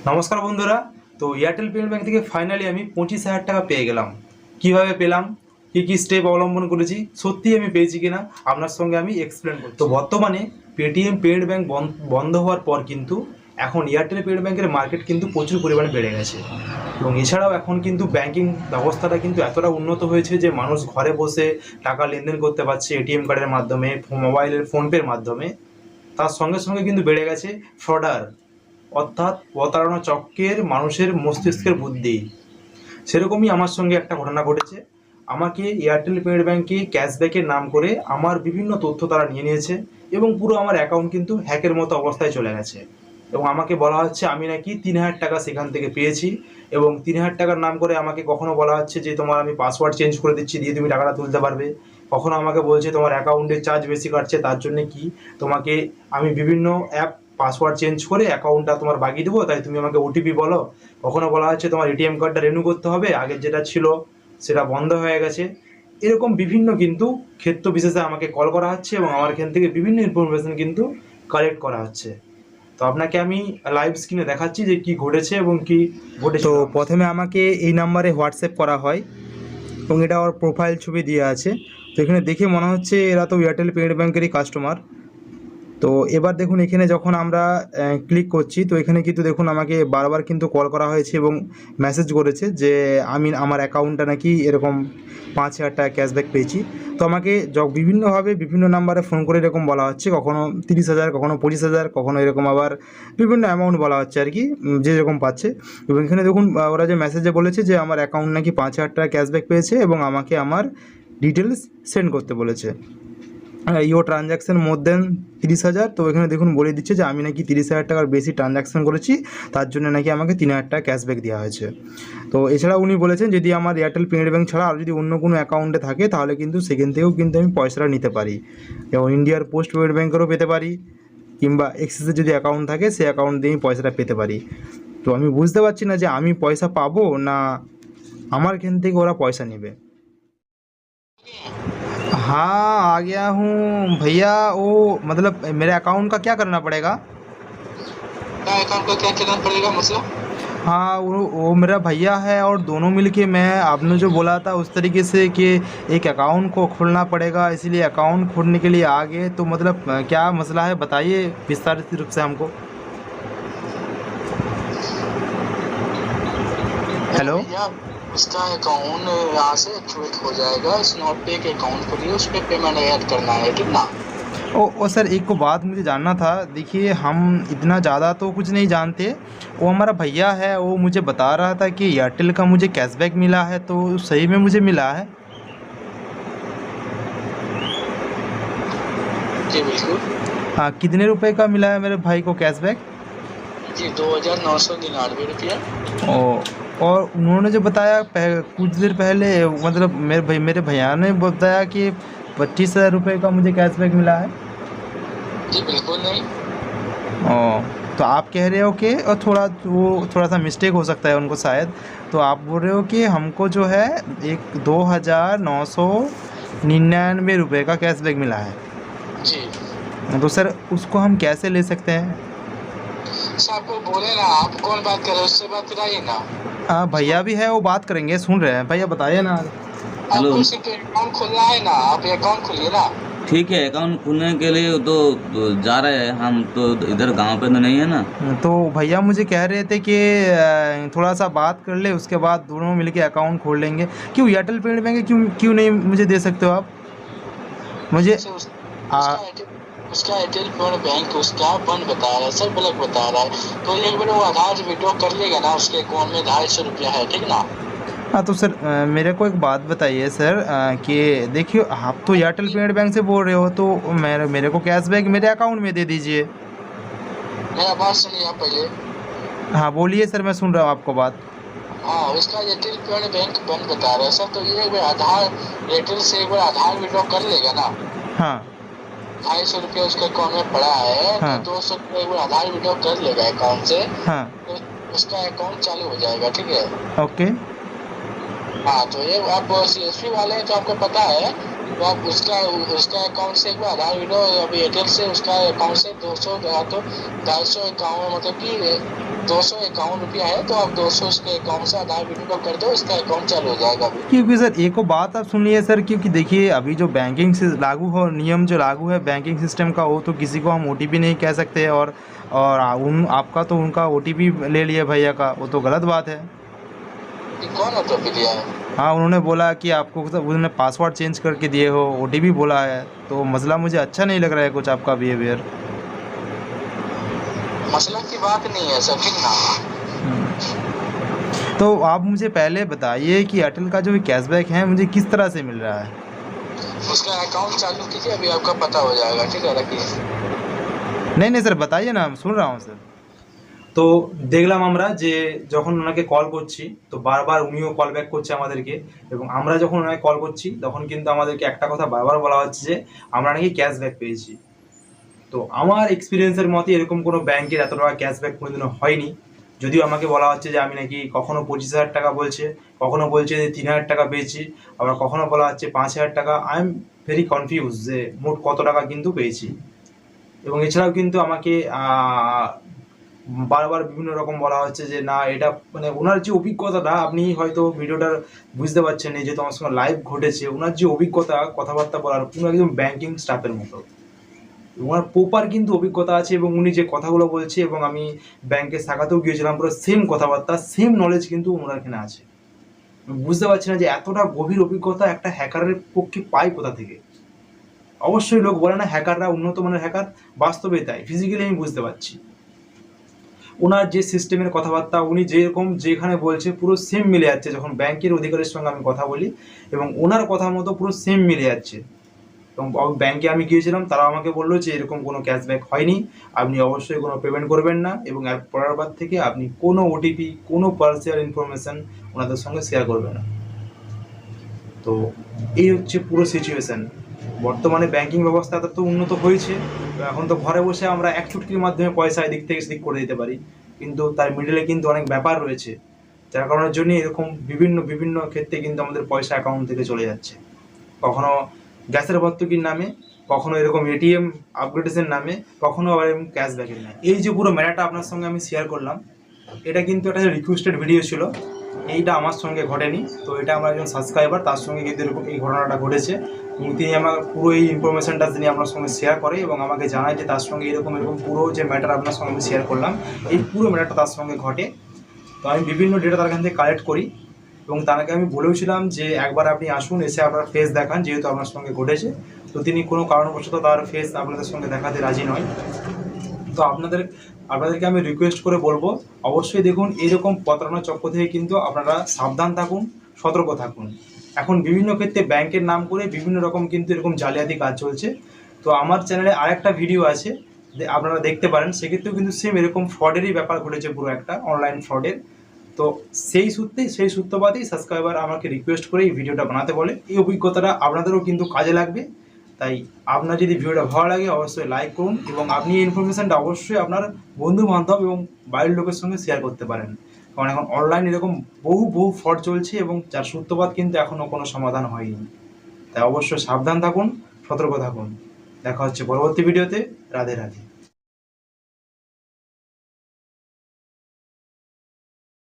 নমস্কার বন্ধুরা। তো এয়ারটেল পেমেন্ট ব্যাংক থেকে ফাইনালি আমি 25,000 টাকা পেয়ে গেলাম। কিভাবে পেলাম, কি কি স্টেপ অবলম্বন করেছি, সত্যি আমি পেয়েছি কিনা আপনার সঙ্গে আমি এক্সপ্লেন করছি। তো বর্তমানে পেটিএম পেমেন্ট ব্যাংক বন্ধ হওয়ার পর কিন্তু এখন এয়ারটেল পেমেন্ট ব্যাংকের মার্কেট কিন্তু প্রচুর পরিমাণে বেড়ে গেছে। এবং এছাড়াও এখন কিন্তু ব্যাংকিং ব্যবস্থাটা কিন্তু এতটা উন্নত হয়েছে যে মানুষ ঘরে বসে টাকা লেনদেন করতে পারছে এটিএম কার্ডের মাধ্যমে, মোবাইলের ফোনপের মাধ্যমে। তার সঙ্গে সঙ্গে কিন্তু বেড়ে গেছে ফ্রডার, অর্থাৎ প্রতারণা চক্রের মানুষের মস্তিষ্কের বুদ্ধি। সেরকমই আমার সঙ্গে একটা ঘটনা ঘটেছে। আমাকে এয়ারটেল পেমেন্ট ব্যাংকে ক্যাশব্যাকের নাম করে আমার বিভিন্ন তথ্য তারা নিয়ে নিয়েছে এবং পুরো আমার অ্যাকাউন্ট কিন্তু হ্যাকের মতো অবস্থায় চলে গেছে। এবং আমাকে বলা হচ্ছে আমি নাকি 3,000 টাকা সেখান থেকে পেয়েছি, এবং 3,000 টাকার নাম করে আমাকে কখনো বলা হচ্ছে যে তোমার আমি পাসওয়ার্ড চেঞ্জ করে দিচ্ছি, দিয়ে তুমি টাকাটা তুলতে পারবে। কখনো আমাকে বলছে তোমার অ্যাকাউন্টের চার্জ বেশি কাটছে, তার জন্য কি তোমাকে আমি বিভিন্ন অ্যাপ পাসওয়ার্ড চেঞ্জ করে অ্যাকাউন্টটা তোমার বাগিয়ে দেবো, তাই তুমি আমাকে ওটিপি বলো। কখনো বলা হচ্ছে তোমার এটিএম কার্ডটা রিনিউ করতে হবে, আগের যেটা ছিল সেটা বন্ধ হয়ে গেছে। এরকম বিভিন্ন কিন্তু ক্ষেত্র বিশেষে আমাকে কল করা হচ্ছে এবং আমার এখান থেকে বিভিন্ন ইনফরমেশন কিন্তু কালেক্ট করা হচ্ছে। তো আপনাকে আমি লাইভ স্ক্রিনে দেখাচ্ছি যে কি ঘটেছে এবং কি ঘটেছে। তো প্রথমে আমাকে এই নাম্বারে হোয়াটসঅ্যাপ করা হয় এবং এটা ওর প্রোফাইল ছবি দেওয়া আছে। তো এখানে দেখে মনে হচ্ছে এরা তো এয়ারটেল পেমেন্ট ব্যাংকেরই কাস্টমার। তো এবার দেখুন এখানে যখন আমরা ক্লিক করছি, তো এখানে কিন্তু দেখুন আমাকে বারবার কিন্তু কল করা হয়েছে এবং মেসেজ করেছে যে আমি আমার অ্যাকাউন্টটা নাকি এরকম 5,000 টাকা ক্যাশব্যাক পেয়েছি। তো আমাকে বিভিন্নভাবে বিভিন্ন নাম্বারে ফোন করে এরকম বলা হচ্ছে, কখনো 30,000, কখনো 25,000, কখনো এরকম আবার বিভিন্ন অ্যামাউন্ট বলা হচ্ছে আর কি, যে যেরকম পাচ্ছে। এবং এখানে দেখুন ওরা যে মেসেজে বলেছে যে আমার অ্যাকাউন্ট নাকি 5,000 টাকা ক্যাশব্যাক পেয়েছে এবং আমাকে আমার ডিটেলস সেন্ড করতে বলেছে। ইওর ট্রানজ্যাকশন মোর দেন 30,000। তো এখানে দেখুন বলে দিচ্ছে যে আমি নাকি 30,000 টাকার বেশি ট্রানজ্যাকশন করেছি, তার জন্য নাকি আমাকে 3,000 টাকা ক্যাশব্যাক দেওয়া হয়েছে। তো এছাড়া উনি বলেছেন যদি আমার এয়ারটেল পেমেন্ট ব্যাংক ছাড়া আর যদি অন্য কোনো অ্যাকাউন্টে থাকে তাহলে কিন্তু সেখান থেকেও কিন্তু আমি পয়সাটা নিতে পারি, এবং ইন্ডিয়ার পোস্ট পেমেন্ট ব্যাংকেরও পেতে পারি, কিংবা এক্সিসের যদি অ্যাকাউন্ট থাকে সেই অ্যাকাউন্ট দিয়েই পয়সাটা পেতে পারি। তো আমি বুঝতে পারছি না যে আমি পয়সা পাবো না আমার এখান থেকে ওরা পয়সা নেবে। हाँ आ गया हूँ भैया। वो मतलब मेरे अकाउंट का क्या करना पड़ेगा? क्या अकाउंट का क्या करना पड़ेगा मतलब? हाँ वो मेरा भैया है और दोनों मिलके, मैं आपने जो बोला था उस तरीके से कि एक अकाउंट को खोलना पड़ेगा, इसीलिए अकाउंट खोलने के लिए आ गए। तो मतलब क्या मसला है बताइए विस्तारित रूप से हमको। हेलो। भैया इसका अकाउंट यहाँ से एक्टिवेट हो जाएगा। स्नॉट पे एक अकाउंट खोलिए, उस पर पेमेंट ऐड करना है, ठीक ना? ओ सर एक को बात मुझे जानना था। देखिए हम इतना ज़्यादा तो कुछ नहीं जानते। वो हमारा भैया है, वो मुझे बता रहा था कि एयरटेल का मुझे कैशबैक मिला है, तो सही में मुझे मिला है? जी बिल्कुल। हाँ, कितने रुपए का मिला है मेरे भाई को कैशबैक? जी 2,999 रुपया। ओ, और उन्होंने जो बताया कुछ देर पहले, मतलब मेरे भैया ने बताया कि 25,000 रुपये का मुझे कैशबैक मिला है। जी बिल्कुल नहीं। ओ, तो आप कह रहे हो कि और थोड़ा सा मिस्टेक हो सकता है उनको शायद। तो आप बोल रहे हो कि हमको जो है एक 2,999 रुपये का कैशबैक मिला है। जी तो सर उसको हम कैसे ले सकते हैं? सर आपको बोले ना, आप कौन बात कर रहे हो, उससे बात कराइए ना। हाँ भैया भी है, वो बात करेंगे, सुन रहे हैं। भैया बताइए ना। हेलो। आपको सिर्फ अकाउंट खोलना है ना, आप अकाउंट खोलिए ना। ठीक है, अकाउंट खोलने के लिए तो जा रहे हैं हम, तो इधर गांव पे तो नहीं है ना। तो भैया मुझे कह रहे थे कि थोड़ा सा बात कर ले, उसके बाद दोनों मिलके अकाउंट खोल लेंगे। क्यों एयरटेल पेमेंट बैंक क्यों नहीं मुझे दे सकते हो आप मुझे? उसका एयरटेल पेमेंट बैंक उसका बंद बता रहा है सर, ब्लॉक बता रहा है। तो एक बार वो आधार विड्रॉ कर लेगा ना, उसके अकाउंट में 250 रुपया है, ठीक ना? हाँ तो सर मेरे को एक बात बताइए सर, कि देखिए आप तो एयरटेल पेमेंट बैंक से बोल रहे हो, तो मेरे को कैशबैक मेरे अकाउंट में दे दीजिए। मेरा बात सुनिए आप पहले। हाँ बोलिए सर, मैं सुन रहा हूँ आपको बात। हाँ उसका एयरटेल पेमेंट बैंक बंद बता रहा है सर, तो ये एक बार आधार एयरटेल से एक बार आधार विड्रॉ कर लेगा ना। हाँ 250 रुपया उसके अकाउंट में पड़ा है। हाँ। तो 200 रुपया एक बार आधार विड्रॉ कर लेगा अकाउंट से। हाँ तो उसका अकाउंट चालू हो जाएगा, ठीक है? ओके। हाँ तो ये आप CSP वाले हैं तो आपको पता है तो आप उसका उसका अकाउंट से एक बार आधार वीडियो, अभी एयरटेल से उसका अकाउंट से 200 तो 251 मतलब कि 251 रुपया है, तो आप 200 उसके अकाउंट से आधार वीडियो कर दो, उसका अकाउंट चालू हो जाएगा अभी। क्योंकि सर एक और बात आप सुनिए सर, क्योंकि देखिए अभी जो बैंकिंग से लागू हो नियम जो लागू है बैंकिंग सिस्टम का, वो तो किसी को हम ओटीपी नहीं कह सकते, और उन आपका तो उनका ओटीपी ले लिया भैया का, वो तो गलत बात है। कि कौन ओटीपी दिया है? हाँ, उन्होंने बोला कि आपको तो उन्होंने पासवर्ड चेंज करके दिए हो, ओटीपी बोला है, तो मसला मुझे अच्छा नहीं लग रहा है कुछ आपका बिहेवियर। मसला की बात नहीं है सर, ठीक ना। तो आप मुझे पहले बताइए कि एयरटेल का जो कैशबैक है मुझे किस तरह से मिल रहा है। उसका अकाउंट चालू कीजिए, अभी आपका पता हो जाएगा, ठीक है, रखिए। नहीं सर बताइए ना, আমি শুন রাও স্যার। তো দেখলাম আমরা যে যখন ওনাকে কল করছি তো বারবার উনিও কল ব্যাক করছে আমাদেরকে, এবং আমরা যখন ওনাকে কল করছি তখন কিন্তু আমাদেরকে একটা কথা বারবার বলা হচ্ছে যে আমরা নাকি ক্যাশব্যাক পেয়েছি। তো আমার এক্সপিরিয়েন্সের মতে এরকম কোনো ব্যাংকের এত টাকা ক্যাশব্যাক কোনোদিনও হয়নি। যদিও আমাকে বলা হচ্ছে যে আমি নাকি কখনো 25,000 টাকা বলছে, কখনো বলছে যে 3,000 টাকা পেয়েছি, আবার কখনো বলা হচ্ছে 5,000 টাকা। আই এম ভেরি কনফিউজ যে মোট কত টাকা কিন্তু পেয়েছি। এবং এছাড়াও কিন্তু আমাকে বারবার বিভিন্ন রকম বলা হচ্ছে যে না এটা মানে ওনার যে অভিজ্ঞতাটা, আপনি হয়তো ভিডিওটার বুঝতে পারছেন এই যে তোমার সঙ্গে লাইভ ঘটেছে, ওনার যে অভিজ্ঞতা কথাবার্তা বলার পুরো একদম ব্যাংকিং স্টাফের মতো, ওনার প্রপার কিন্তু অভিজ্ঞতা আছে, এবং উনি যে কথাগুলো বলছে, এবং আমি ব্যাংকের শাখাতেও গিয়েছিলাম, পুরো সেম কথাবার্তা সেম নলেজ কিন্তু ওনার এখানে আছে। আমি বুঝতে পারছি না যে এতটা গভীর অভিজ্ঞতা একটা হ্যাকারের পক্ষে পাই কোথা থেকে। অবশ্যই লোক বলে না হ্যাকাররা উন্নত মানের হ্যাকার, বাস্তবে তাই, ফিজিক্যালি আমি বুঝতে পারছি। ওনার যে সিস্টেমের কথাবার্তা উনি যেরকম যেখানে বলছে পুরো সেম মিলে যাচ্ছে, যখন ব্যাংকের অধিকারীর সঙ্গে আমি কথা বলি এবং ওনার কথা মতো পুরো সেম মিলে যাচ্ছে। এবং ব্যাংকে আমি গিয়েছিলাম, তারা আমাকে বললো যে এরকম কোনো ক্যাশব্যাক হয়নি, আপনি অবশ্যই কোনো পেমেন্ট করবেন না, এবং এর পরের বার থেকে আপনি কোনো ওটিপি কোনো পার্সোনাল ইনফরমেশান ওনাদের সঙ্গে শেয়ার করবেন না। তো এই হচ্ছে পুরো সিচুয়েশান। বর্তমানে ব্যাংকিং ব্যবস্থা এত উন্নত হয়েছে, এখন তো ঘরে বসে আমরা এক চুটকির মাধ্যমে পয়সা এদিক থেকে সেদিক করে দিতে পারি, কিন্তু তার মিডলে কিন্তু অনেক ব্যাপার রয়েছে, যার কারণের জন্য এরকম বিভিন্ন বিভিন্ন ক্ষেত্রে কিন্তু আমাদের পয়সা অ্যাকাউন্ট থেকে চলে যাচ্ছে। কখনো গ্যাসের ভর্তুকির নামে, কখনো এরকম এটিএম আপগ্রেডেশন নামে, কখনো আবার এরকম ক্যাশব্যাকের নামে। এই যে পুরো ম্যাটারটা আপনার সঙ্গে আমি শেয়ার করলাম, এটা কিন্তু একটা রিকোয়েস্টেড ভিডিও ছিল, এইটা আমার সঙ্গে ঘটেনি। তো এটা আমার একজন সাবস্ক্রাইবার, তার সঙ্গে কিন্তু এরকম এই ঘটনাটা ঘটেছে, এবং তিনি আমার পুরো এই ইনফরমেশনটা তিনি আপনার সঙ্গে শেয়ার করে এবং আমাকে জানায় যে তার সঙ্গে এরকম পুরো যে ম্যাটার আপনার সঙ্গে আমি শেয়ার করলাম, এই পুরো ম্যাটারটা তার সঙ্গে ঘটে। তো আমি বিভিন্ন ডেটা তার কাছ থেকে কালেক্ট করি, এবং তাকে আমি বলেওছিলাম যে একবার আপনি আসুন, এসে আপনার ফেস দেখান, যেহেতু আপনার সঙ্গে ঘটেছে। তো তিনি কোনো কারণবশত তার ফেস আপনাদের সঙ্গে দেখাতে রাজি নয়। তো আপনাদেরকে আমি রিকোয়েস্ট করে বলবো, অবশ্যই দেখুন এরকম প্রতারণার চক্র থেকে কিন্তু আপনারা সাবধান থাকুন, সতর্ক থাকুন। এখন বিভিন্ন ক্ষেত্রে ব্যাংকের নাম করে বিভিন্ন রকম কিন্তু এরকম জালিয়াতি কাজ চলছে। তো আমার চ্যানেলে আরেকটা ভিডিও আছে, আপনারা দেখতে পারেন, সেক্ষেত্রেও কিন্তু সেম এরকম ফ্রডেরই ব্যাপার ঘটেছে, পুরো একটা অনলাইন ফ্রডের। তো সেই সূত্রপাতেই সাবস্ক্রাইবার আমাকে রিকোয়েস্ট করে এই ভিডিওটা বানাতে বলে। এই অভিজ্ঞতাটা আপনাদেরও কিন্তু কাজে লাগবে। তাই আপনার যদি ভিডিওটা ভালো লাগে অবশ্যই লাইক করুন, এবং আপনি এই ইনফরমেশানটা অবশ্যই আপনার বন্ধু বান্ধব এবং বাড়ির লোকের সঙ্গে শেয়ার করতে পারেন, কারণ এখন অনলাইন এরকম বহু ফ্রড চলছে, এবং যার সূত্রপাত কিন্তু এখনও কোনো সমাধান হয়নি। তাই অবশ্যই সাবধান থাকুন, সতর্ক থাকুন। দেখা হচ্ছে পরবর্তী ভিডিওতে। রাধে রাধে।